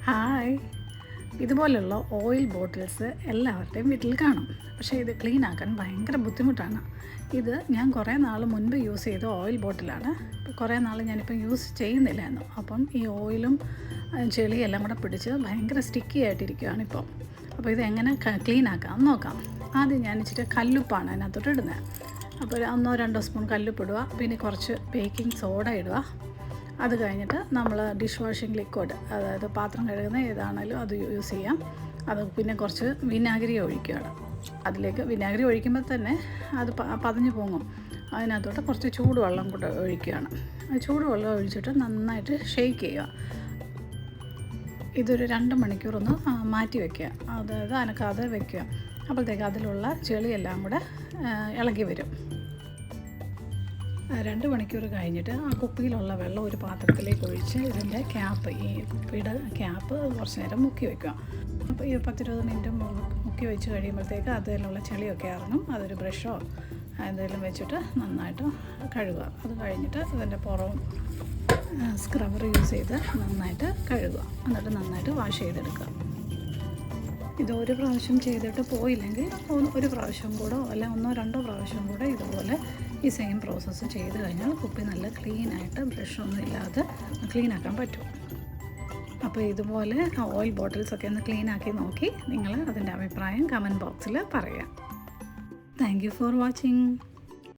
Hi. ഇതുപോലുള്ള oil bottles എല്ലാവരുടെയും വീട്ടിൽ കാണും. പക്ഷേ ഇത് ക്ലീൻ ആക്കാൻ ഭയങ്കര ബുദ്ധിമുട്ടാണ്. ഇത് ഞാൻ കുറേ നാൾ മുൻപ് യൂസ് ചെയ്ത ഓയിൽ ബോട്ടിലാണ്. കുറേ നാൾ ഞാനിപ്പം യൂസ് ചെയ്യുന്നില്ലായിരുന്നു. അപ്പം ഈ ഓയിലും ചെളിയും എല്ലാം കൂടെ പിടിച്ച് ഭയങ്കര സ്റ്റിക്കി ആയിട്ടിരിക്കുകയാണ് ഇപ്പോൾ. അപ്പോൾ ഇതെങ്ങനെ ക്ലീൻ ആക്കാം നോക്കാം. ആദ്യം ഞാൻ ഇച്ചിരി കല്ലുപ്പാണ് അതിനകത്തോട്ട് ഇടുന്നത്. അപ്പോൾ 1-2 സ്പൂൺ കല്ലുപ്പ് ഇടുക, പിന്നെ കുറച്ച് ബേക്കിംഗ് സോഡ ഇടുക. അത് കഴിഞ്ഞിട്ട് നമ്മൾ ഡിഷ് വാഷിംഗ് ലിക്വിഡ്, അതായത് പാത്രം കഴുകുന്ന ഏതാണേലും അത് യൂസ് ചെയ്യാം. അത് പിന്നെ കുറച്ച് വിനാഗിരി ഒഴിക്കുകയാണ്. അതിലേക്ക് വിനാഗിരി ഒഴിക്കുമ്പോൾ തന്നെ അത് പതഞ്ഞ് പൊങ്ങും. അതിനകത്തോട്ട് കുറച്ച് ചൂടുവെള്ളം കൂടെ ഒഴിക്കുകയാണ്. ചൂടുവെള്ളം ഒഴിച്ചിട്ട് നന്നായിട്ട് ഷെയ്ക്ക് ചെയ്യുക. ഇതൊരു 2 മണിക്കൂറൊന്ന് മാറ്റി വയ്ക്കുക, അതായത് അനക്കാതെ വയ്ക്കുക. അപ്പോഴത്തേക്ക് അതിലുള്ള ചെളിയെല്ലാം കൂടെ ഇളകി വരും. 2 മണിക്കൂർ കഴിഞ്ഞിട്ട് ആ കുപ്പിയിലുള്ള വെള്ളം ഒരു പാത്രത്തിലേക്ക് ഒഴിച്ച് ഇതിൻ്റെ ക്യാപ്പ്, ഈ കുപ്പിയുടെ ക്യാപ്പ് കുറച്ച് നേരം മുക്കി വയ്ക്കുക. അപ്പോൾ ഈ 10-20 മിനിറ്റ് മുക്കി വെച്ച് കഴിയുമ്പോഴത്തേക്ക് അതിലുള്ള ചെളിയൊക്കെ ഇറങ്ങും. അതൊരു ബ്രഷോ എന്തെങ്കിലും വെച്ചിട്ട് നന്നായിട്ട് കഴുകുക. അത് കഴിഞ്ഞിട്ട് ഇതിൻ്റെ പുറവും സ്ക്രബ്ബർ യൂസ് ചെയ്ത് നന്നായിട്ട് കഴുകുക. എന്നിട്ട് നന്നായിട്ട് വാഷ് ചെയ്തെടുക്കുക. ഇതൊരു പ്രാവശ്യം ചെയ്തിട്ട് പോയില്ലെങ്കിൽ ഒരു പ്രാവശ്യം കൂടെ അല്ല 1-2 പ്രാവശ്യം കൂടെ ഇതുപോലെ ഈ സെയിം പ്രോസസ്സ് ചെയ്ത് കഴിഞ്ഞാൽ കുപ്പി നല്ല ക്ലീനായിട്ട് ബ്രഷൊന്നും ഇല്ലാതെ ക്ലീനാക്കാൻ പറ്റും. അപ്പോൾ ഇതുപോലെ ഓയിൽ ബോട്ടിൽസൊക്കെ ഒന്ന് ക്ലീനാക്കി നോക്കി നിങ്ങൾ അതിൻ്റെ അഭിപ്രായം കമൻറ്റ് ബോക്സിൽ പറയാം. Thank you for watching.